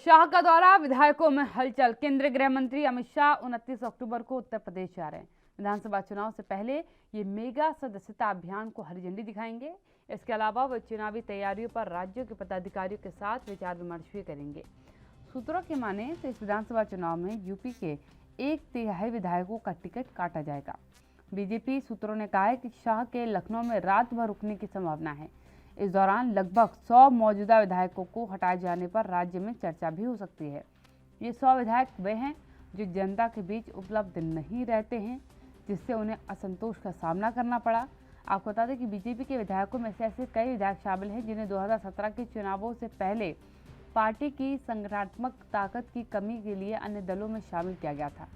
शाह का दौरा, विधायकों में हलचल। केंद्रीय गृह मंत्री अमित शाह 29 अक्टूबर को उत्तर प्रदेश जा रहे हैं। विधानसभा चुनाव से पहले ये मेगा सदस्यता अभियान को हरी झंडी दिखाएंगे। इसके अलावा वो चुनावी तैयारियों पर राज्यों के पदाधिकारियों के साथ विचार विमर्श भी करेंगे। सूत्रों की माने तो इस विधानसभा चुनाव में यूपी के 1/3 विधायकों का टिकट काटा जाएगा। बीजेपी सूत्रों ने कहा है कि शाह के लखनऊ में रात भर रुकने की संभावना है। इस दौरान लगभग 100 मौजूदा विधायकों को हटाए जाने पर राज्य में चर्चा भी हो सकती है। ये 100 विधायक वे हैं जो जनता के बीच उपलब्ध नहीं रहते हैं, जिससे उन्हें असंतोष का सामना करना पड़ा। आपको बता दें कि बीजेपी के विधायकों में से ऐसे कई विधायक शामिल हैं जिन्हें 2017 के चुनावों से पहले पार्टी की संगठनात्मक ताकत की कमी के लिए अन्य दलों में शामिल किया गया था।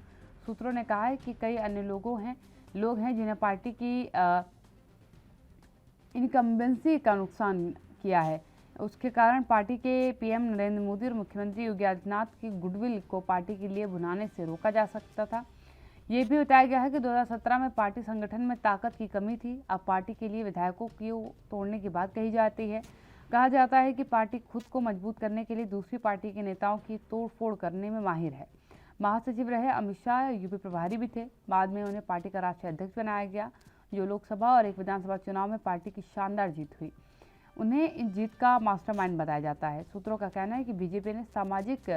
सूत्रों ने कहा है कि कई अन्य लोग हैं जिन्हें पार्टी की इनकम्बेंसी का नुकसान किया है। उसके कारण पार्टी के पीएम नरेंद्र मोदी और मुख्यमंत्री योगी आदित्यनाथ की गुडविल को पार्टी के लिए भुनाने से रोका जा सकता था। ये भी बताया गया है कि 2017 में पार्टी संगठन में ताकत की कमी थी। अब पार्टी के लिए विधायकों को तोड़ने की बात कही जाती है। कहा जाता है कि पार्टी खुद को मजबूत करने के लिए दूसरी पार्टी के नेताओं की तोड़फोड़ करने में माहिर है। महासचिव रहे अमित शाह यूपी प्रभारी भी थे। बाद में उन्हें पार्टी का राष्ट्रीय अध्यक्ष बनाया गया, जो लोकसभा और एक विधानसभा चुनाव में पार्टी की शानदार जीत हुई। उन्हें इस जीत का मास्टरमाइंड बताया जाता है। सूत्रों का कहना है कि बीजेपी ने सामाजिक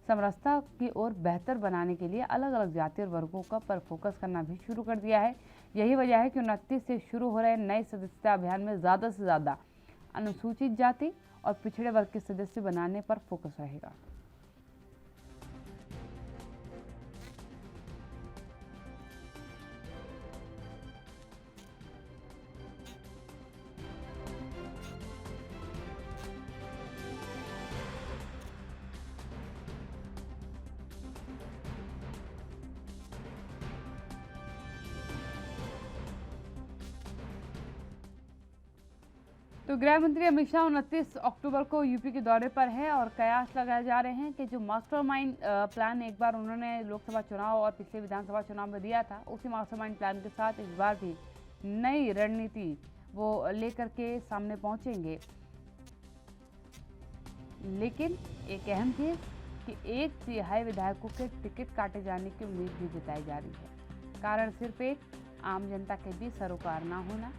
समरसता की ओर बेहतर बनाने के लिए अलग अलग जाति और वर्गों का पर फोकस करना भी शुरू कर दिया है। यही वजह है कि 29 से शुरू हो रहे नए सदस्यता अभियान में ज़्यादा से ज़्यादा अनुसूचित जाति और पिछड़े वर्ग के सदस्य बनाने पर फोकस रहेगा। तो गृह मंत्री अमित शाह 29 अक्टूबर को यूपी के दौरे पर है और कयास लगाए जा रहे हैं कि जो मास्टरमाइंड प्लान एक बार उन्होंने लोकसभा चुनाव और पिछले विधानसभा चुनाव में दिया था, उसी मास्टरमाइंड प्लान के साथ इस बार भी नई रणनीति वो लेकर के सामने पहुंचेंगे। लेकिन एक अहम चीज कि 1/3 विधायकों के टिकट काटे जाने की उम्मीद भी जताई जा रही है। कारण सिर्फ एक, आम जनता के बीच सरोकार ना होना,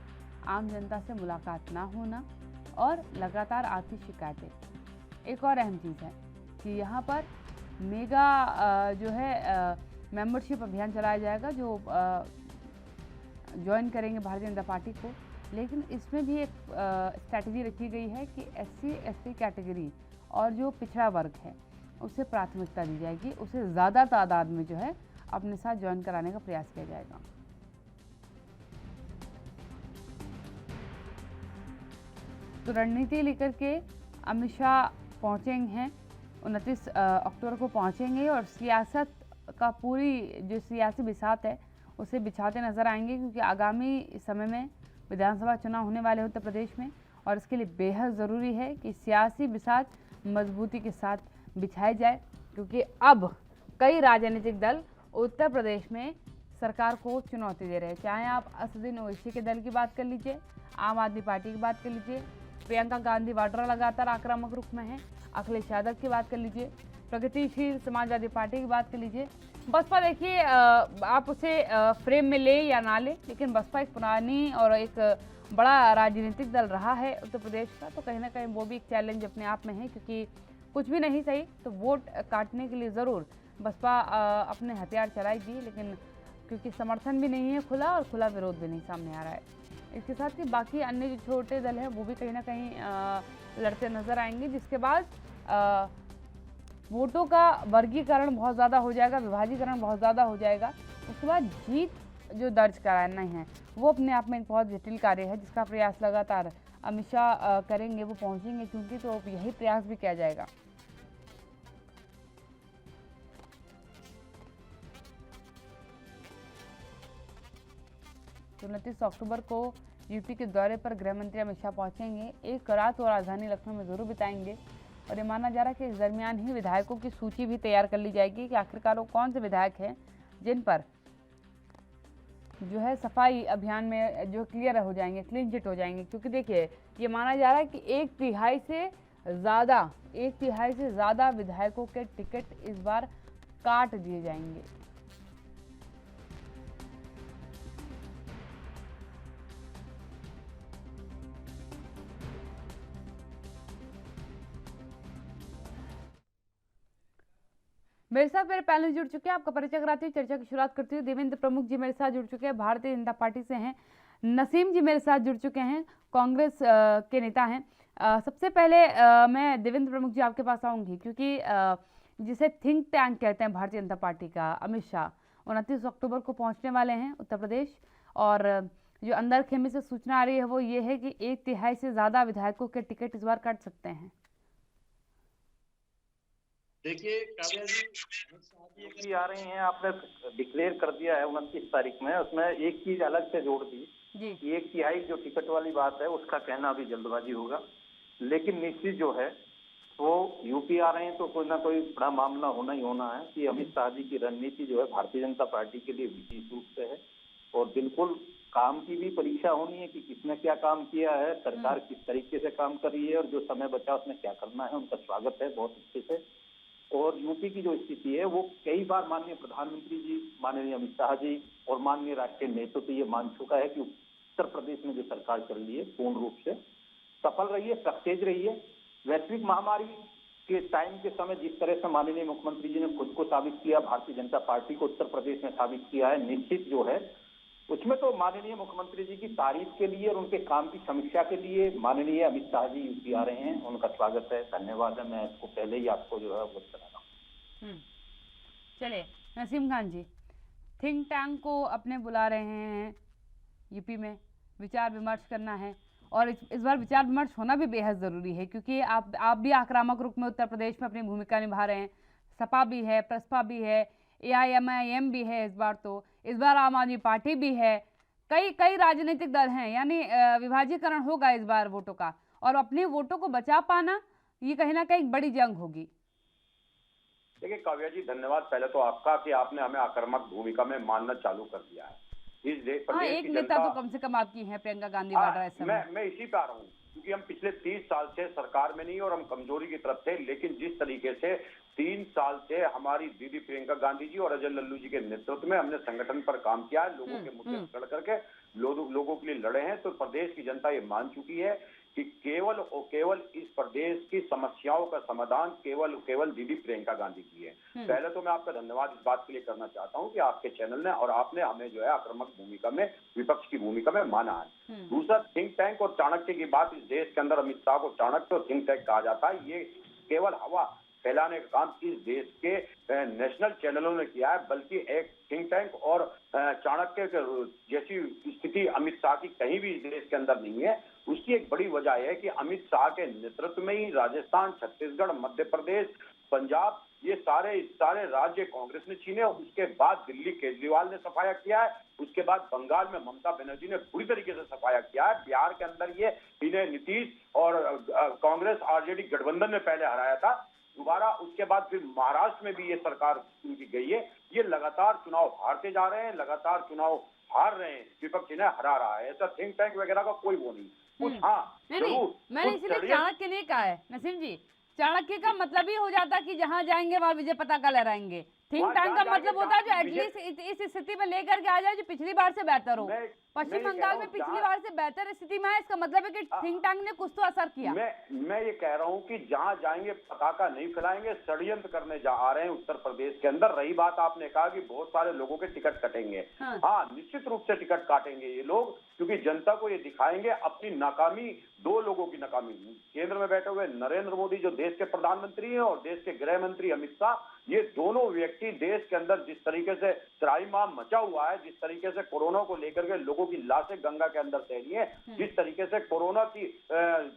आम जनता से मुलाकात ना होना और लगातार आती शिकायतें। एक और अहम चीज़ है कि यहाँ पर मेगा जो है मेंबरशिप अभियान चलाया जाएगा, जो ज्वाइन करेंगे भारतीय जनता पार्टी को। लेकिन इसमें भी एक स्ट्रैटेजी रखी गई है कि SC ST कैटेगरी और जो पिछड़ा वर्ग है उसे प्राथमिकता दी जाएगी, उसे ज़्यादा तादाद में जो है अपने साथ ज्वाइन कराने का प्रयास किया जाएगा। तो रणनीति लेकर के अमित शाह पहुँचेंगे हैं, 29 अक्टूबर को पहुँचेंगे और सियासत का पूरी जो सियासी बिसात है उसे बिछाते नजर आएंगे, क्योंकि आगामी समय में विधानसभा चुनाव होने वाले उत्तर प्रदेश में और इसके लिए बेहद ज़रूरी है कि सियासी बिसात मजबूती के साथ बिछाई जाए, क्योंकि अब कई राजनीतिक दल उत्तर प्रदेश में सरकार को चुनौती दे रहे हैं। चाहे आप असदुद्दीन ओवैसी के दल की बात कर लीजिए, आम आदमी पार्टी की बात कर लीजिए, प्रियंका गांधी वाड्रा लगातार आक्रामक रुख में है, अखिलेश यादव की बात कर लीजिए, प्रगतिशील समाजवादी पार्टी की बात कर लीजिए। बसपा देखिए, आप उसे फ्रेम में ले या ना ले, लेकिन बसपा एक पुरानी और एक बड़ा राजनीतिक दल रहा है उत्तर प्रदेश का, तो कहीं ना कहीं वो भी एक चैलेंज अपने आप में है, क्योंकि कुछ भी नहीं सही तो वोट काटने के लिए ज़रूर बसपा अपने हथियार चलाएगी, लेकिन क्योंकि समर्थन भी नहीं है खुला और खुला विरोध भी नहीं सामने आ रहा है। इसके साथ ही बाकी अन्य जो छोटे दल हैं वो भी कहीं ना कहीं लड़ते नजर आएंगे, जिसके बाद वोटों का वर्गीकरण बहुत ज़्यादा हो जाएगा, विभाजीकरण बहुत ज़्यादा हो जाएगा। उसके बाद जीत जो दर्ज कराना है वो अपने आप में एक बहुत जटिल कार्य है, जिसका प्रयास लगातार अमित शाह करेंगे। वो पहुंचेंगे क्योंकि तो यही प्रयास भी किया जाएगा। तो 29 अक्टूबर को यूपी के दौरे पर गृह मंत्री अमित शाह पहुंचेंगे। एक रात वो राजधानी लखनऊ में जरूर बिताएंगे और ये माना जा रहा है कि इस दरमियान ही विधायकों की सूची भी तैयार कर ली जाएगी कि आखिरकार वो कौन से विधायक हैं जिन पर जो है सफाई अभियान में जो क्लियर हो जाएंगे, क्लीन चिट हो जाएंगे। क्योंकि देखिए, ये माना जा रहा है कि 1/3 से ज़्यादा, 1/3 से ज़्यादा विधायकों के टिकट इस बार काट दिए जाएंगे। मेरे साथ मेरे पैनल जुड़ चुके हैं, आपका परिचय कराती हूँ, चर्चा की शुरुआत करती हूँ। देवेंद्र प्रमुख जी मेरे साथ जुड़ चुके हैं, भारतीय जनता पार्टी से हैं। नसीम जी मेरे साथ जुड़ चुके हैं, कांग्रेस के नेता हैं। सबसे पहले मैं देवेंद्र प्रमुख जी आपके पास आऊंगी, क्योंकि जिसे थिंक टैंक कहते हैं भारतीय जनता पार्टी का, अमित शाह 29 अक्टूबर को पहुंचने वाले हैं उत्तर प्रदेश। और जो अंदर खेमे से सूचना आ रही है वो ये है कि 1/3 से ज़्यादा विधायकों के टिकट इस बार कट सकते हैं। देखिए काव्या जी, अमित शाह जी की आ रही हैं, आपने डिक्लेयर कर दिया है 29 तारीख में। उसमें एक चीज अलग से जोड़ दी जी कि 1/3 जो टिकट वाली बात है उसका कहना अभी जल्दबाजी होगा, लेकिन निश्चित जो है वो यूपी आ रहे हैं तो कोई ना कोई बड़ा मामला होना ही होना है कि अमित शाह जी की रणनीति जो है भारतीय जनता पार्टी के लिए विशेष रूप से है। और बिल्कुल काम की भी परीक्षा होनी है कि किसने क्या काम किया है, सरकार किस तरीके से काम कर रही है और जो समय बचा उसमें क्या करना है। उनका स्वागत है बहुत अच्छे से। और यूपी की जो स्थिति है वो कई बार माननीय प्रधानमंत्री जी, माननीय अमित शाह जी और माननीय राष्ट्रीय नेतृत्व ये मान चुका है कि उत्तर प्रदेश में जो सरकार चल रही है पूर्ण रूप से सफल रही है, सक्सेस रही है। वैश्विक महामारी के टाइम के समय जिस तरह से माननीय मुख्यमंत्री जी ने खुद को साबित किया, भारतीय जनता पार्टी को उत्तर प्रदेश में साबित किया है, निश्चित जो है उसमें तो माननीय मुख्यमंत्री जी की तारीफ के लिए और उनके काम की समीक्षा के लिए माननीय अमित शाह जी यूपी आ रहे हैं। उनका स्वागत है, धन्यवाद है। मैं इसको पहले ही आपको जो है अवगत करा रहा हूँ। चलिए नसीम खान जी, थिंक टैंक को अपने बुला रहे हैं यूपी में, विचार विमर्श करना है। और इस बार विचार विमर्श होना भी बेहद ज़रूरी है, क्योंकि आप भी आक्रामक रूप में उत्तर प्रदेश में अपनी भूमिका निभा रहे हैं। सपा भी है, प्रसपा भी है, AIMIM भी है, इस बार आम आदमी पार्टी भी है, कई कई राजनीतिक दल हैं। यानी विभाजीकरण होगा इस बार वोटों का, और अपने वोटों को बचा पाना ये कहीं ना कहीं बड़ी जंग होगी। देखिए काव्या जी, धन्यवाद पहले तो आपका कि आपने हमें आक्रामक भूमिका में मानना चालू कर दिया है। इस प्रदेश एक की नेता जनता तो कम से कम आपकी है, प्रियंका गांधी वाड्रा। इस समय मैं इसी पे आ रहा हूँ, क्योंकि हम पिछले 30 साल से सरकार में नहीं और हम कमजोरी की तरफ थे, लेकिन जिस तरीके से 3 साल से हमारी दीदी प्रियंका गांधी जी और अजय लल्लू जी के नेतृत्व में हमने संगठन पर काम किया, लोगों के मुद्दे पकड़ करके लोगों के लिए लड़े हैं, तो प्रदेश की जनता ये मान चुकी है कि केवल और केवल इस प्रदेश की समस्याओं का समाधान केवल दीदी प्रियंका गांधी की है। पहले तो मैं आपका धन्यवाद इस बात के लिए करना चाहता हूं कि आपके चैनल ने और आपने हमें जो है आक्रामक भूमिका में, विपक्ष की भूमिका में माना है। दूसरा, थिंक टैंक और चाणक्य की बात, इस देश के अंदर अमित शाह को चाणक्य और थिंक टैंक कहा जाता है। ये केवल हवा फैलाने का काम इस देश के नेशनल चैनलों ने किया है, बल्कि एक थिंक टैंक और चाणक्य जैसी स्थिति अमित शाह की कहीं भी इस देश के अंदर नहीं है। उसकी एक बड़ी वजह है कि अमित शाह के नेतृत्व में ही राजस्थान, छत्तीसगढ़, मध्य प्रदेश, पंजाब, ये सारे राज्य कांग्रेस ने छीने। उसके बाद दिल्ली केजरीवाल ने सफाया किया है, उसके बाद बंगाल में ममता बनर्जी ने पूरी तरीके से सफाया किया है। बिहार के अंदर ये इन्हें नीतीश और कांग्रेस आरजेडी गठबंधन ने पहले हराया था दोबारा, उसके बाद फिर महाराष्ट्र में भी ये सरकार उनकी गई है। ये लगातार चुनाव हारते जा रहे हैं, लगातार चुनाव हार रहे हैं, विपक्ष इन्हें हरा रहा है। ऐसा थिंक टैंक वगैरह का कोई वो नहीं। कुछ नहीं, मैंने इसलिए चाणक्य नहीं कहा है नसीम जी। चाणक्य का मतलब ही हो जाता कि जहां जाएंगे वहां विजय पताका लहराएंगे। थिंक टैंक का मतलब होता है जो एटलीस्ट इस स्थिति में लेकर के आ जाए जो पिछली बार से बेहतर हो। पश्चिम बंगाल में पिछली बार से बेहतर स्थिति में है, इसका मतलब है कि थिंक टैंक ने कुछ तो असर किया। मैं ये कह रहा हूँ कि जहां जाएंगे पताका नहीं फैलाएंगे, षड्यंत्र करने आ रहे हैं उत्तर प्रदेश के अंदर। रही बात आपने कहा कि बहुत सारे लोगों के टिकट कटेंगे, हाँ निश्चित रूप से टिकट काटेंगे ये लोग, क्योंकि जनता को ये दिखाएंगे अपनी नाकामी। 2 लोगों की नाकामी, केंद्र में बैठे हुए नरेंद्र मोदी जो देश के प्रधानमंत्री हैं और देश के गृह मंत्री अमित शाह, ये दोनों व्यक्ति देश के अंदर जिस तरीके से त्राहिमाम मचा हुआ है, जिस तरीके से कोरोना को लेकर के लोगों की लाशें गंगा के अंदर तैरी है, जिस तरीके से कोरोना की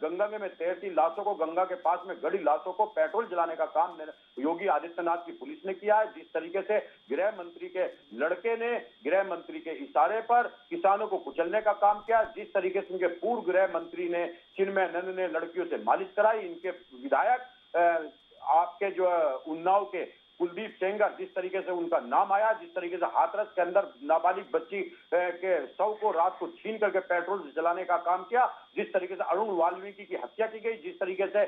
गंगा में तैरती लाशों को, गंगा के पास में गड़ी लाशों को पेट्रोल जलाने का काम योगी आदित्यनाथ की पुलिस ने किया है, जिस तरीके से गृह मंत्री के लड़के ने गृह मंत्री के इशारे पर किसानों को कुचलने का काम किया, जिस तरीके से उनके पूर्व गृह मंत्री ने चिन्मय नंद ने लड़कियों से मालिश कराई, इनके विधायक आपके जो उन्नाव के कुलदीप सेंगर, जिस तरीके से उनका नाम आया, जिस तरीके से हाथरस के अंदर नाबालिग बच्ची के शव को रात को छीन करके पेट्रोल से जलाने का काम किया, जिस तरीके से अरुण वाल्मीकि की हत्या की गई, जिस तरीके से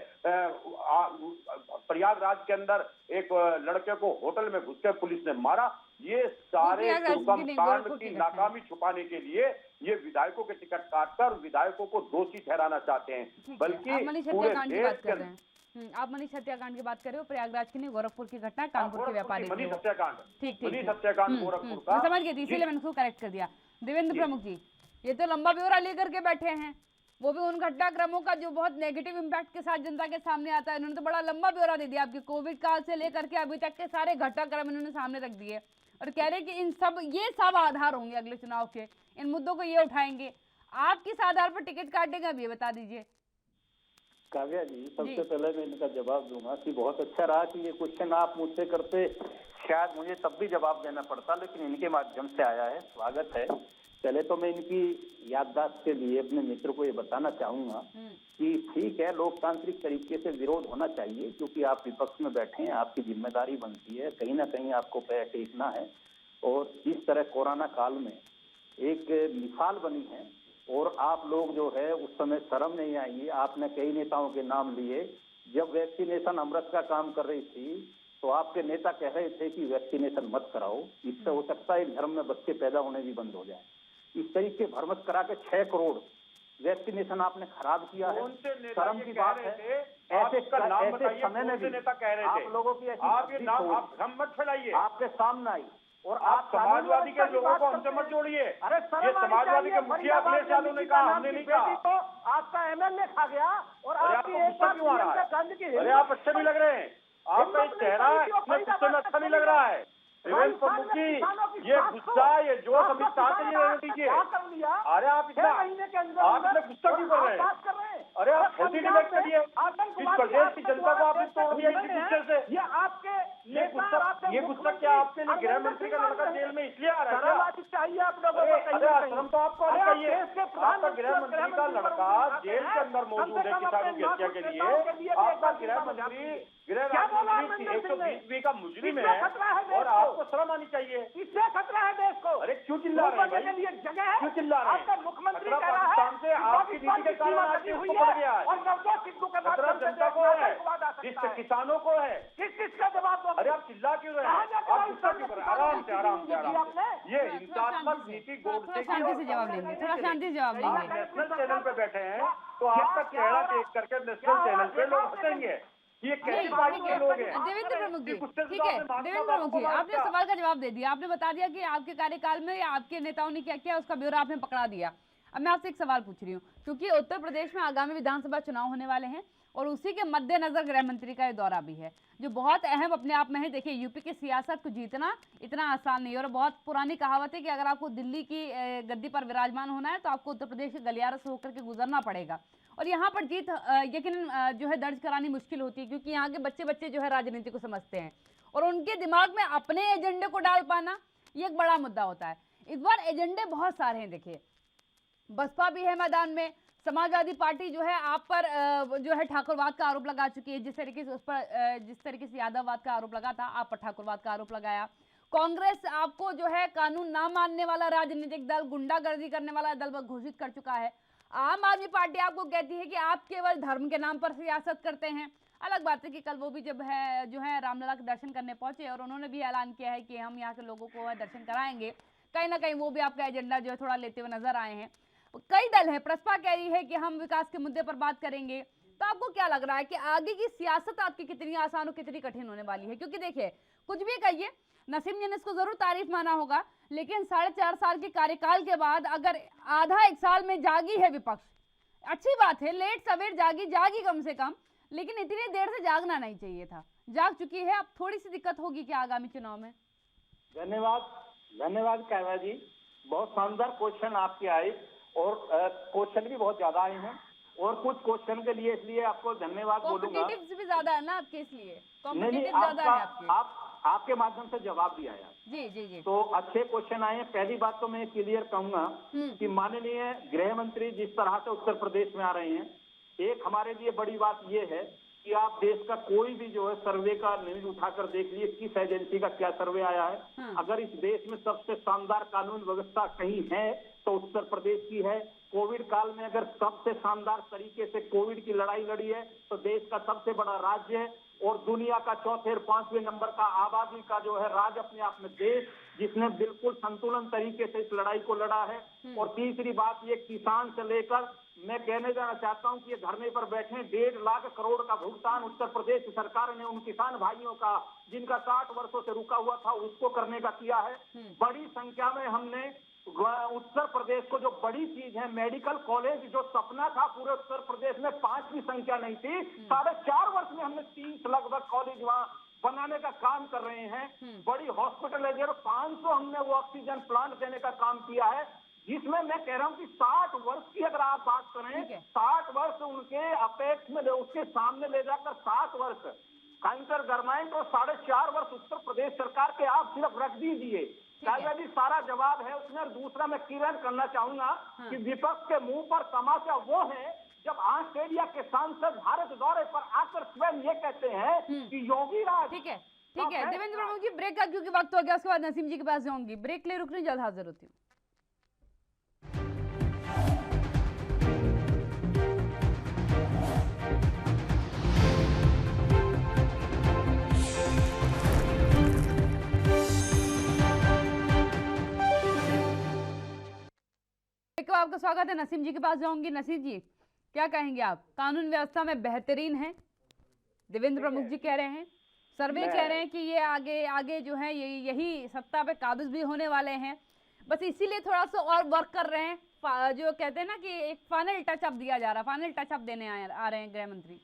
प्रयागराज के अंदर एक लड़के को होटल में घुसकर पुलिस ने मारा, ये सारे दुर्गम कांड की नाकामी छुपाने के लिए ये विधायकों के टिकट काटकर विधायकों को दोषी ठहराना चाहते हैं। बल्कि पूरे देश के आप मनीष हत्याकांड की बात कर रहे हो, प्रयागराज की नहीं, गोरखपुर की घटना, कानपुर के व्यापारी मनीष हत्याकांड, ठीक मनीष हत्याकांड गोरखपुर का, मैं समझ गई थी, इसीलिए मैंने उसको करेक्ट कर दिया। देवेंद्र प्रमुख जी, ये तो लंबा ब्यौरा लेकर के बैठे हैं, वो भी उन घटनाक्रमों का जो बहुत नेगेटिव इम्पैक्ट के साथ जनता के सामने आता है। इन्होंने तो बड़ा लंबा ब्यौरा दे दिया, आपके कोविड काल से लेकर के अभी तक के सारे घटनाक्रम इन्होंने सामने रख दिए और कह रहे हैं कि इन सब ये सब आधार होंगे अगले चुनाव के, इन मुद्दों को ये उठाएंगे। आप किस आधार पर टिकट काटेंगे अब ये बता दीजिए। काव्या जी, सबसे पहले मैं इनका जवाब दूंगा कि बहुत अच्छा रहा कि ये क्वेश्चन आप मुझसे करते, शायद मुझे तब भी जवाब देना पड़ता, लेकिन इनके माध्यम से आया है, स्वागत है। पहले तो मैं इनकी याददाश्त के लिए अपने मित्र को ये बताना चाहूंगा कि ठीक है, लोकतांत्रिक तरीके से विरोध होना चाहिए, क्योंकि आप विपक्ष में बैठे हैं, आपकी जिम्मेदारी बनती है, कहीं ना कहीं आपको पैर टेकना है। और इस तरह कोरोना काल में एक मिसाल बनी है और आप लोग जो है उस समय शर्म नहीं आई। आपने कई नेताओं के नाम लिए, जब वैक्सीनेशन अमृत का काम कर रही थी तो आपके नेता कह रहे थे कि वैक्सीनेशन मत कराओ, इससे हो सकता है धर्म में बच्चे पैदा होने भी बंद हो जाए। इस तरीके भरमत करा के 6 करोड़ वैक्सीनेशन आपने खराब किया है, शर्म की बात है। ऐसे समय में भी आप लोगों की ऐसी मत फैलाइए, आपके सामने आई और आप समाजवादी के लोगों को हमसे मत जोड़िए। अरे ये समाजवादी के मुखिया अखिलेश यादव ने कहा, हमने नहीं कहा। तो आपका एमएलए खा गया और आपको गुस्सा क्यों आ रहा है? अरे आप अच्छे भी लग रहे हैं, आपका चेहरा इतने गुस्से में अच्छा नहीं लग रहा है। देवेंद्र प्रमुख जी, ये गुस्सा, ये जोश अमित शाह के लिए रहने दीजिए। अरे आप इतना गुस्सा क्यों कर रहे हैं? अरे आप हेल्थी डिबेट करिए, इस प्रदेश की जनता को आपने तोड़ दिया इसी गुस्से से। ये गुस्सा क्या आपके लिए गृह मंत्री का लड़का जेल में इसलिए आ रहा है? अरे शर्म तो आपको आनी चाहिए। आपका गृह मंत्री का लड़का जेल के अंदर मौजूद है किसानों की हत्या के लिए। आपका गृह राज्य मंत्री 120 का मुजरिम है और आपको शर्म आनी चाहिए। इससे खतरा है देश को। अरे क्यों चिल्ला रहे हैं भाई? क्यों चिल्ला रहे हैं? आपका मुख्यमंत्री कह रहा है पाकिस्तान से आपकी नीति के कारण आज देश को बढ़ गया है और नवजोत सिद्धू का खतरा जनता को है, जिससे किसानों को है। किसका जवाब दो? अरे आप चिल्ला क्यों रहे हैं? आप गुस्सा क्यों कर रहे हैं? आराम से आराम से आराम से। ये हिंसात्मक नीति गोडसे की, शांति से जवाब लेंगे, थोड़ा शांति से जवाब लेंगे। नेशनल चैनल पे बैठे हैं तो आपका चेहरा देख करके नेशनल चैनल पे लोग हंसेंगे। ये कैसी पार्टी के लोग हैं? देवेंद्र प्रमुख जी, ठीक है, देवेंद्र प्रमुख जी, आपने सवाल का जवाब दे दिया, आपने बता दिया कि आपके कार्यकाल में आपके नेताओं ने क्या किया, उसका ब्यौरा आपने पकड़ा दिया। अब मैं आपसे एक सवाल पूछ रही हूँ, क्योंकि उत्तर प्रदेश में आगामी विधानसभा चुनाव होने वाले हैं और उसी के मद्देनजर गृह मंत्री का ये दौरा भी है, जो बहुत अहम अपने आप में है। देखिए, यूपी की सियासत को जीतना इतना आसान नहीं है और बहुत पुरानी कहावत है कि अगर आपको दिल्ली की गद्दी पर विराजमान होना है तो आपको उत्तर प्रदेश के गलियारे से होकर के गुजरना पड़ेगा। और यहाँ पर जीत यकीनन जो है दर्ज करानी मुश्किल होती है, क्योंकि यहाँ के बच्चे जो है राजनीति को समझते हैं और उनके दिमाग में अपने एजेंडे को डाल पाना ये एक बड़ा मुद्दा होता है। इस बार एजेंडे बहुत सारे हैं। देखिए, बसपा भी है मैदान में, समाजवादी पार्टी जो है आप पर जो है ठाकुरवाद का आरोप लगा चुकी है, जिस तरीके से यादववाद का आरोप लगा था, आप पर ठाकुरवाद का आरोप लगाया। कांग्रेस आपको जो है कानून ना मानने वाला राजनीतिक दल, गुंडागर्दी करने वाला दल घोषित कर चुका है। आम आदमी पार्टी आपको कहती है कि आप केवल धर्म के नाम पर सियासत करते हैं। अलग बात है कि कल वो भी जब है जो है रामलला के दर्शन करने पहुंचे और उन्होंने भी ऐलान किया है कि हम यहाँ के लोगों को दर्शन कराएंगे। कहीं ना कहीं वो भी आपका एजेंडा जो है थोड़ा लेते हुए नजर आए हैं। कई दल है, प्रसपा कह रही है कि हम विकास के मुद्दे पर बात करेंगे। तो आपको क्या लग रहा है कि आगे की सियासत आपकी कितनी आसान और कितनी कठिन होने वाली है? क्योंकि देखिए, कुछ भी कहिए, नसीम यूनुस को जरूर तारीफ माना होगा, लेकिन 4.5 साल के कार्यकाल के बाद अगर आधा एक साल में जागी है विपक्ष, अच्छी बात है, लेट सवेर जागी कम से कम, लेकिन इतनी देर से जागना नहीं चाहिए था। जाग चुकी है, अब थोड़ी सी दिक्कत होगी क्या आगामी चुनाव में? धन्यवाद काव्या जी, बहुत शानदार क्वेश्चन आपके आए और क्वेश्चन भी बहुत ज्यादा आए हैं और कुछ क्वेश्चन के लिए इसलिए आपको धन्यवाद बोलूंगा। कॉम्पिटिटिव भी ज्यादा है ना आपके, इसलिए नहीं, आपके माध्यम से जवाब भी आया। जी। तो अच्छे क्वेश्चन आए हैं। पहली बात तो मैं क्लियर कहूंगा कि माननीय गृह मंत्री जिस तरह से उत्तर प्रदेश में आ रहे हैं, एक हमारे लिए बड़ी बात यह है कि कि आप देश का कोई भी जो है सर्वे का न्यूज उठाकर देख लीजिए, किस एजेंसी का क्या सर्वे आया है। अगर इस देश में सबसे शानदार कानून व्यवस्था कहीं है तो उत्तर प्रदेश की है। कोविड काल में अगर सबसे शानदार तरीके से कोविड की लड़ाई लड़ी है तो देश का सबसे बड़ा राज्य है, और दुनिया का चौथे और 5वें नंबर का आबादी का जो है राज्य अपने आप में देश, जिसने बिल्कुल संतुलन तरीके से इस लड़ाई को लड़ा है। और तीसरी बात, ये किसान से लेकर मैं कहने जाना चाहता हूं कि ये धरने पर बैठे 1.5 लाख करोड़ का भुगतान उत्तर प्रदेश सरकार ने उन किसान भाइयों का जिनका 60 वर्षों से रुका हुआ था उसको करने का किया है। बड़ी संख्या में हमने उत्तर प्रदेश को जो बड़ी चीज है मेडिकल कॉलेज, जो सपना था पूरे उत्तर प्रदेश में 5 की संख्या नहीं थी, 4.5 वर्ष में हमने 30 लगभग कॉलेज वहाँ बनाने का काम कर रहे हैं। बड़ी हॉस्पिटल है, 500 हमने वो ऑक्सीजन प्लांट देने का काम किया है, जिसमें मैं कह रहा हूँ कि 60 वर्ष की अगर आप बात करें, 60 वर्ष उनके अपेक्ष में उसके सामने ले जाकर 7 वर्ष कैंसर गवर्नमेंट और 4.5 वर्ष उत्तर प्रदेश सरकार के आप सिर्फ रख दीजिए। काव्या जी सारा जवाब है उसमें। और दूसरा मैं क्लियर करना चाहूंगा कि विपक्ष के मुंह पर तमाचा वो है जब ऑस्ट्रेलिया के सांसद भारत दौरे पर आकर स्वयं ये कहते हैं कि योगी राज। ठीक है देवेंद्र प्रमुख जी, ब्रेक का क्योंकि वक्त हो गया, उसके बाद नसीम जी के पास जाऊंगी। ब्रेक ले रुकने जल्द हाजिर होती हूँ। आपका स्वागत है। नसीम जी के पास जाऊंगी। नसीम जी, क्या कहेंगे आप? कानून व्यवस्था में बेहतरीन है, देवेंद्र प्रमुख जी कह रहे हैं, सर्वे कह रहे हैं कि ये आगे जो है यही सत्ता पे काबिज भी होने वाले हैं, बस इसीलिए थोड़ा सा और वर्क कर रहे हैं। जो कहते हैं ना कि एक फाइनल टचअप दिया जा रहा है, फाइनल टचअप देने आ रहे हैं गृह मंत्री।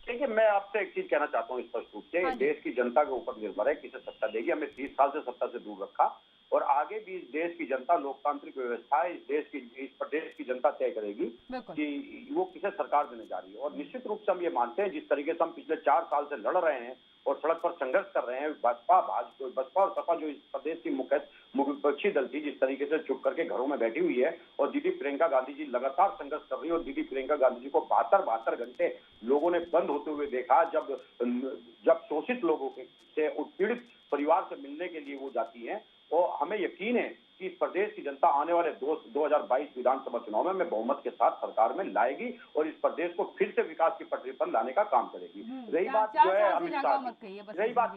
देखिए, मैं आपसे एक चीज कहना चाहता हूँ स्पष्ट रूप से, देश की जनता के ऊपर निर्भर है किसे सत्ता देगी। हमें 30 साल से सत्ता से दूर रखा और आगे भी इस देश की जनता, लोकतांत्रिक व्यवस्था है, इस प्रदेश की जनता तय करेगी कि वो किसे सरकार देने जा रही है। और निश्चित रूप से हम ये मानते हैं, जिस तरीके से हम पिछले 4 साल से लड़ रहे हैं और सड़क पर संघर्ष कर रहे हैं, बसपा और सपा जो इस प्रदेश की मुख्य विपक्षी दल थी, जिस तरीके से चुप करके घरों में बैठी हुई है, और दीदी प्रियंका गांधी जी लगातार संघर्ष कर रही है। और दीदी प्रियंका गांधी जी को 72 घंटे लोगों ने बंद होते हुए देखा, जब शोषित लोगों से, उत्पीड़ित परिवार से मिलने के लिए वो जाती है। और हमें यकीन है कि इस प्रदेश की जनता आने वाले 2022 विधानसभा चुनाव में हमें बहुमत के साथ सरकार में लाएगी और इस प्रदेश को फिर से विकास की पटरी पर लाने का काम करेगी। रही बात जो है अमित शाह, रही बात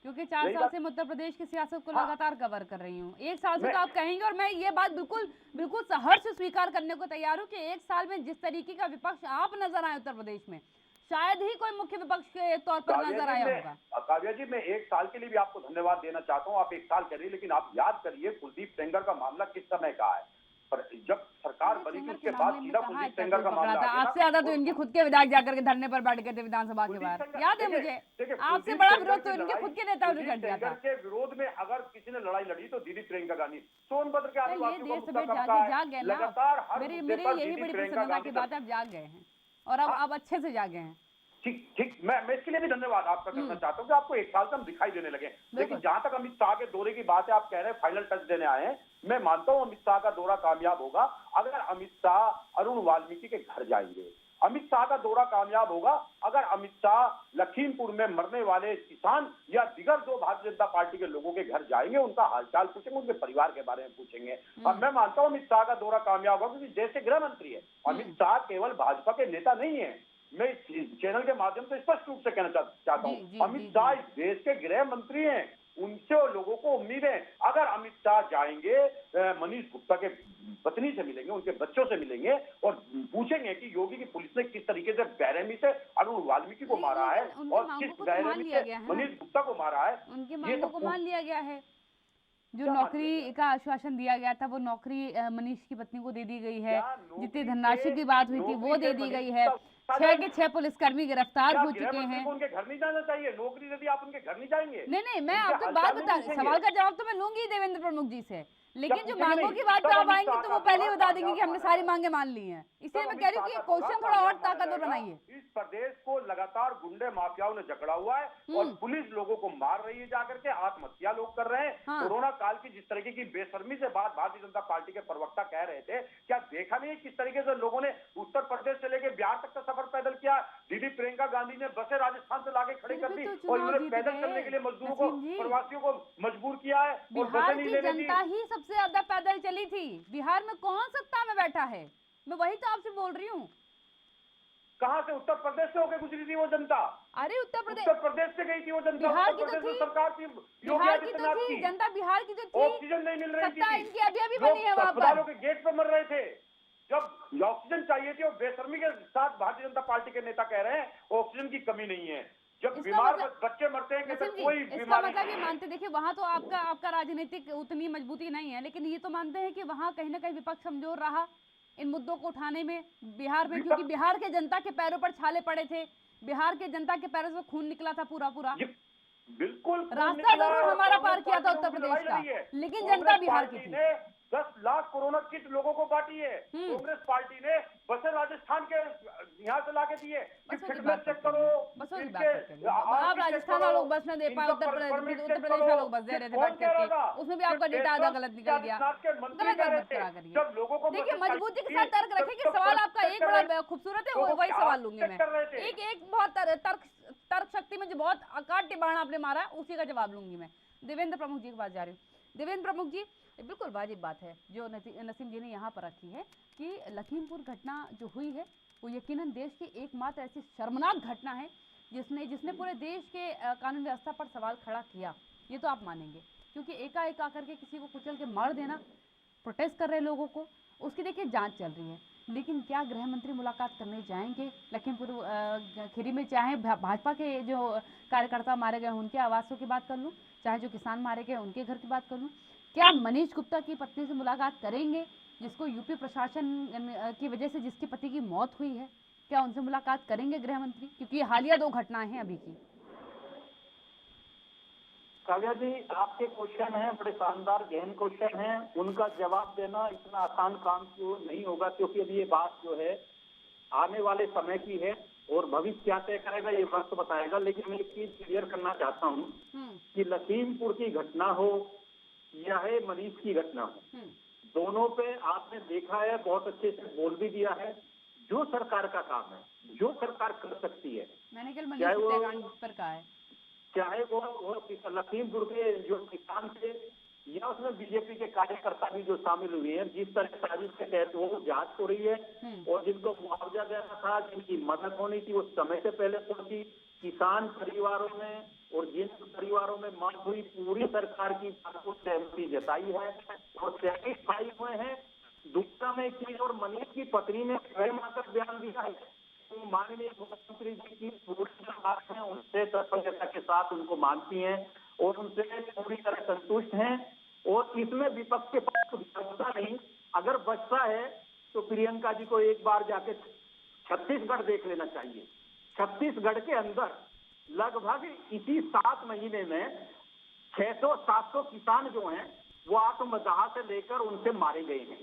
क्योंकि 4 साल से मैं उत्तर प्रदेश की सियासत को लगातार कवर कर रही हूँ। 1 साल से तो आप कहेंगे, और मैं ये बात बिल्कुल सहर्ष स्वीकार करने को तैयार हूँ कि 1 साल में जिस तरीके का विपक्ष आप नजर आए उत्तर प्रदेश में, शायद ही कोई मुख्य विपक्ष के तौर पर नजर आया होगा। काव्या जी, मैं 1 साल के लिए भी आपको धन्यवाद देना चाहता हूँ। आप 1 साल करिए, लेकिन आप याद करिए कुलदीप सेंगर का मामला किस समय का है। पर जब सरकार बनी थी उसके बाद सीधा कुलदीप सेंगर का मामला था। आपसे ज्यादा तो इनके खुद के विधायक जाकर के धरने पर बैठ गए थे विधानसभा के बाहर, याद है मुझे। आपसे बड़ा विरोध तो इनके खुद के नेताओं ने कर दिया था। के विरोध में अगर किसी ने लड़ाई लड़ी तो दीदी प्रियंका गांधी। सोनभद्र के आदिवासियों को जाग गए ना। मेरी यही बड़ी प्रसन्नता की बात है, आप जाग गए हैं और अब अच्छे से जागे हैं। ठीक, मैं इसके लिए भी धन्यवाद आपका करना चाहता हूँ कि आपको 1 साल से हम दिखाई देने लगे। लेकिन जहां तक अमित शाह के दौरे की बात है, आप कह रहे हैं फाइनल टच देने आए हैं, मैं मानता हूँ अमित शाह का दौरा कामयाब होगा अगर अमित शाह अरुण वाल्मीकि के घर जाएंगे। अमित शाह का दौरा कामयाब होगा अगर अमित शाह लखीमपुर में मरने वाले किसान या दिगर जो भारतीय जनता पार्टी के लोगों के घर जाएंगे, उनका हालचाल पूछेंगे, उनके परिवार के बारे में पूछेंगे। मैं मानता हूँ अमित शाह का दौरा कामयाब होगा, क्योंकि देश के गृह मंत्री है। अमित शाह केवल भाजपा के नेता नहीं है, मैं इस चैनल के माध्यम से स्पष्ट रूप से कहना चाहता हूँ, अमित शाह इस देश के गृह मंत्री हैं। उनसे लोगों को उम्मीद है, अगर अमित शाह जाएंगे, मनीष गुप्ता के पत्नी से मिलेंगे, उनके बच्चों से मिलेंगे और पूछेंगे कि योगी की पुलिस ने किस तरीके से बेरहमी से अरुण वाल्मीकि को मारा है और किस बेरहमी से मनीष गुप्ता को मारा है। उनकी मांगों को मान लिया गया है। जो नौकरी का आश्वासन दिया गया था, वो नौकरी मनीष की पत्नी को दे दी गई है। जितनी धनराशि की बात हुई थी वो दे दी गई है। 6 के 6 पुलिसकर्मी गिरफ्तार हो चुके हैं। उनके घर नहीं जाना चाहिए, नौकरी यदि आप उनके घर नहीं जाएंगे। नहीं, मैं आपको बात बता, सवाल का जवाब तो मैं लूंगी देवेंद्र प्रमुख जी से। लेकिन जो मांगों की बात पे आप आएंगे तो वो पहले ही बता देंगे कि हमने सारी मांगे मान ली हैं। इसलिए मैं कह रही हूँ कि क्वेश्चन थोड़ा और ताकतवर बनाइए। इस प्रदेश को लगातार गुंडे माफियाओं ने जकड़ा हुआ है और पुलिस लोगों को मार रही है जाकर के, आत्महत्या लोग कर रहे हैं। कोरोना काल की जिस तरीके की बेशर्मी से बात भारतीय जनता पार्टी के प्रवक्ता कह रहे थे, क्या देखा नहीं किस तरीके से लोगों ने उत्तर प्रदेश से लेकर बिहार तक का सफर पैदल किया। दीदी प्रियंका गांधी ने बसें राजस्थान से लाके खड़ी कर दी और इन्होंने पैदल चलने के लिए मजदूरों को, प्रवासियों को मजबूर किया है। बिहार की जनता ही सबसे ज्यादा पैदल चली थी। बिहार में कौन सत्ता में बैठा है? मैं वही तो आपसे बोल रही हूँ। कहां से? उत्तर प्रदेश से होकर गुजरी थी वो जनता। अरे उत्तर प्रदेश से गई थी वो जनता। बिहार की तो थी, सरकार थी, बिहार की तो थी जनता, बिहार की जो थी। ऑक्सीजन नहीं मिल रही थी, सत्ता इनकी अभी बनी है वहां पर। के गेट पे मर रहे थे जब ऑक्सीजन चाहिए थी और बेशर्मी के साथ भारतीय जनता पार्टी के नेता कह रहे हैं ऑक्सीजन की कमी नहीं है। जब बीमार बच्चे मरते हैं कि कोई इसका मतलब ये मानते, देखिए वहां तो आपका राजनीतिक उतनी मजबूती नहीं है, लेकिन ये तो मानते हैं कि वहां कहीं ना कहीं विपक्ष कमजोर रहा इन मुद्दों को उठाने में बिहार में, क्योंकि बिहार के जनता के पैरों पर छाले पड़े थे, बिहार के जनता के पैरों से खून निकला था पूरा। बिल्कुल रास्ता जरूर हमारा पार किया था उत्तर प्रदेश का, लेकिन जनता बिहार की थी। 10 लाख कोरोना किट लोगों को बांटी है कांग्रेस पार्टी ने। बसें राजस्थान के यहाँ से लाके दिए। फिटनेस चेक करो, आप राजस्थान वालों को बस न दे पाए, उत्तर प्रदेश वालों को बस दे रहे थे बैठ करके, उसमें भी आपका डेटा आधा गलत निकल गया। गलत मत करा करिए। देखिए मजबूती के साथ तर्क रखें कि सवाल आपका एक बड़ा खूबसूरत है, वही सवाल लूंगी मैं। एक बहुत तर्क शक्ति में जो बहुत अकाट्य बाण आपने मारा, उसी का जवाब लूंगी मैं। देवेंद्र प्रमुख जी के पास जा रही हूँ। देवेंद्र प्रमुख जी, बिल्कुल वाजिब बात है जो नसीम जी ने यहाँ पर रखी है कि लखीमपुर घटना जो हुई है वो यकीनन देश की एकमात्र ऐसी शर्मनाक घटना है जिसने पूरे देश के कानून व्यवस्था पर सवाल खड़ा किया। ये तो आप मानेंगे, क्योंकि एकाएक आकर के किसी को कुचल के मार देना, प्रोटेस्ट कर रहे लोगों को, उसकी देखिए जांच चल रही है। लेकिन क्या गृह मंत्री मुलाकात करने जाएंगे लखीमपुर खीरी में? चाहे भाजपा के जो कार्यकर्ता मारे गए उनके आवासों की बात कर लूँ, चाहे जो किसान मारे गए उनके घर की बात कर लूँ, क्या मनीष गुप्ता की पत्नी से मुलाकात करेंगे जिसको यूपी प्रशासन की वजह से जिसके पति की मौत हुई है, क्या उनसे मुलाकात करेंगे गृह मंत्री? क्योंकि ये हालिया 2 घटनाएं हैं अभी की। काव्या जी, आपके क्वेश्चन हैं बड़े शानदार गहन क्वेश्चन हैं, उनका जवाब देना इतना आसान काम तो नहीं होगा, क्योंकि अभी ये बात जो है आने वाले समय की है और भविष्य क्या तय करेगा ये वक्त बताएगा। लेकिन मैं एक चीज क्लियर करना चाहता हूँ कि लखीमपुर की घटना हो या है मनीष की घटना हो, दोनों पे आपने देखा है, बहुत अच्छे से बोल भी दिया है। जो सरकार का काम है, जो सरकार कर सकती है, मैंने कल मनीष पर कहा है, चाहे वो लखीमपुर के जो किसान थे या उसमें बीजेपी के कार्यकर्ता भी जो शामिल हुए हैं, जिस तरह साजिश के तहत वो जांच हो रही है और जिनको मुआवजा देना था, जिनकी मदद होनी थी वो समय से पहले पहुंची। किसान परिवारों में और जिन परिवारों में मौत हुई, पूरी सरकार की बात को सहमति जताई है और सेटिस्फाई हुए हैं। दूसरा में एक चीज, और मनीष की पत्नी ने स्वयं आकर बयान दिया है, तो माननीय मुख्यमंत्री जी की पूरी जो बात है उनसे तत्परता के साथ उनको मानती हैं और उनसे पूरी तरह संतुष्ट हैं और इसमें विपक्ष के पास कुछ बचता नहीं। अगर बचता है तो प्रियंका जी को एक बार जाके छत्तीसगढ़ देख लेना चाहिए। छत्तीसगढ़ के अंदर लगभग इसी 7 महीने में 600-700 किसान जो हैं वो आत्मदाह से लेकर उनसे मारे गए हैं।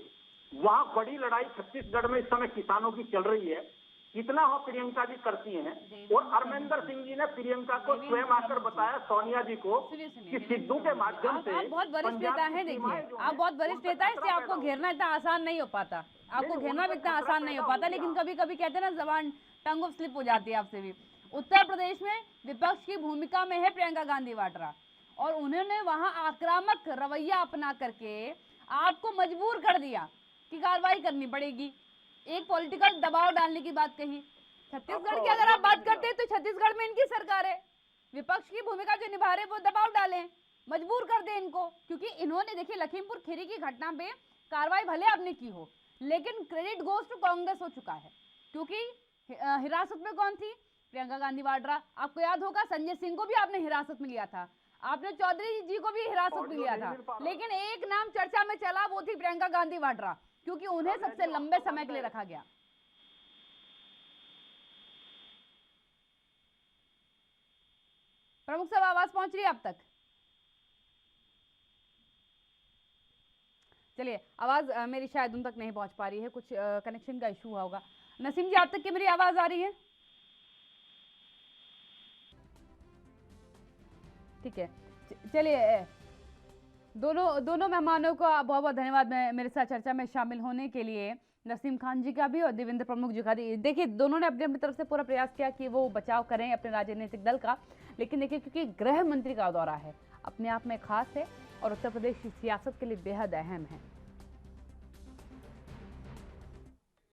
वहां बड़ी लड़ाई छत्तीसगढ़ में इस समय किसानों की चल रही है। कितना हो प्रियंका जी करती हैं और अरविंदर सिंह जी ने प्रियंका को स्वयं आकर बताया, सोनिया जी को, कि सिद्धू के माध्यम से। आप बहुत वरिष्ठ नेता है, देखिए आप बहुत वरिष्ठ नेता है, इसलिए आपको घेरना इतना आसान नहीं हो पाता, आपको घेरना भी इतना आसान नहीं हो पाता। लेकिन कभी कभी कहते हैं ना, जबान टंग ऑफ स्लिप हो जाती है आपसे भी। उत्तर प्रदेश में विपक्ष की भूमिका में है प्रियंका गांधी वाड्रा और उन्होंने वहां आक्रामक रवैया अपना करके आपको मजबूर कर दिया कि कार्रवाई करनी पड़ेगी। एक पॉलिटिकल दबाव डालने की बात कही। छत्तीसगढ़ की अगर आप बात करते हैं तो छत्तीसगढ़ में इनकी सरकार है, विपक्ष की भूमिका जो निभा रहे वो दबाव डालें, मजबूर कर दे इनको, क्योंकि इन्होंने देखिए लखीमपुर खीरी की घटना पे कार्रवाई भले आपने की हो, लेकिन क्रेडिट गोज टू कांग्रेस हो चुका है, क्योंकि हिरासत में कौन थी? प्रियंका गांधी वाड्रा। आपको याद होगा संजय सिंह को भी आपने हिरासत में लिया था, आपने चौधरी जी को भी हिरासत में लिया था, लेकिन एक नाम चर्चा में चला, वो थी प्रियंका गांधी वाड्रा, क्योंकि उन्हें सबसे लंबे समय के लिए रखा गया। प्रमुख साहब आवाज पहुंच रही है आप तक? चलिए, आवाज़ मेरी शायद उन तक नहीं पहुंच पा रही है, कुछ कनेक्शन का इशू हुआ होगा। नसीम जी, आप तक की मेरी आवाज़ आ रही है? ठीक है, चलिए, दोनों मेहमानों का बहुत बहुत धन्यवाद मेरे साथ चर्चा में शामिल होने के लिए, नसीम खान जी का भी और देवेंद्र प्रमुख जी का। देखिए, दोनों ने अपनी अपनी तरफ से पूरा प्रयास किया कि वो बचाव करें अपने राजनीतिक दल का, लेकिन देखिए, क्योंकि गृह मंत्री का दौरा है, अपने आप में खास है और उत्तर प्रदेश की सियासत के लिए बेहद अहम है।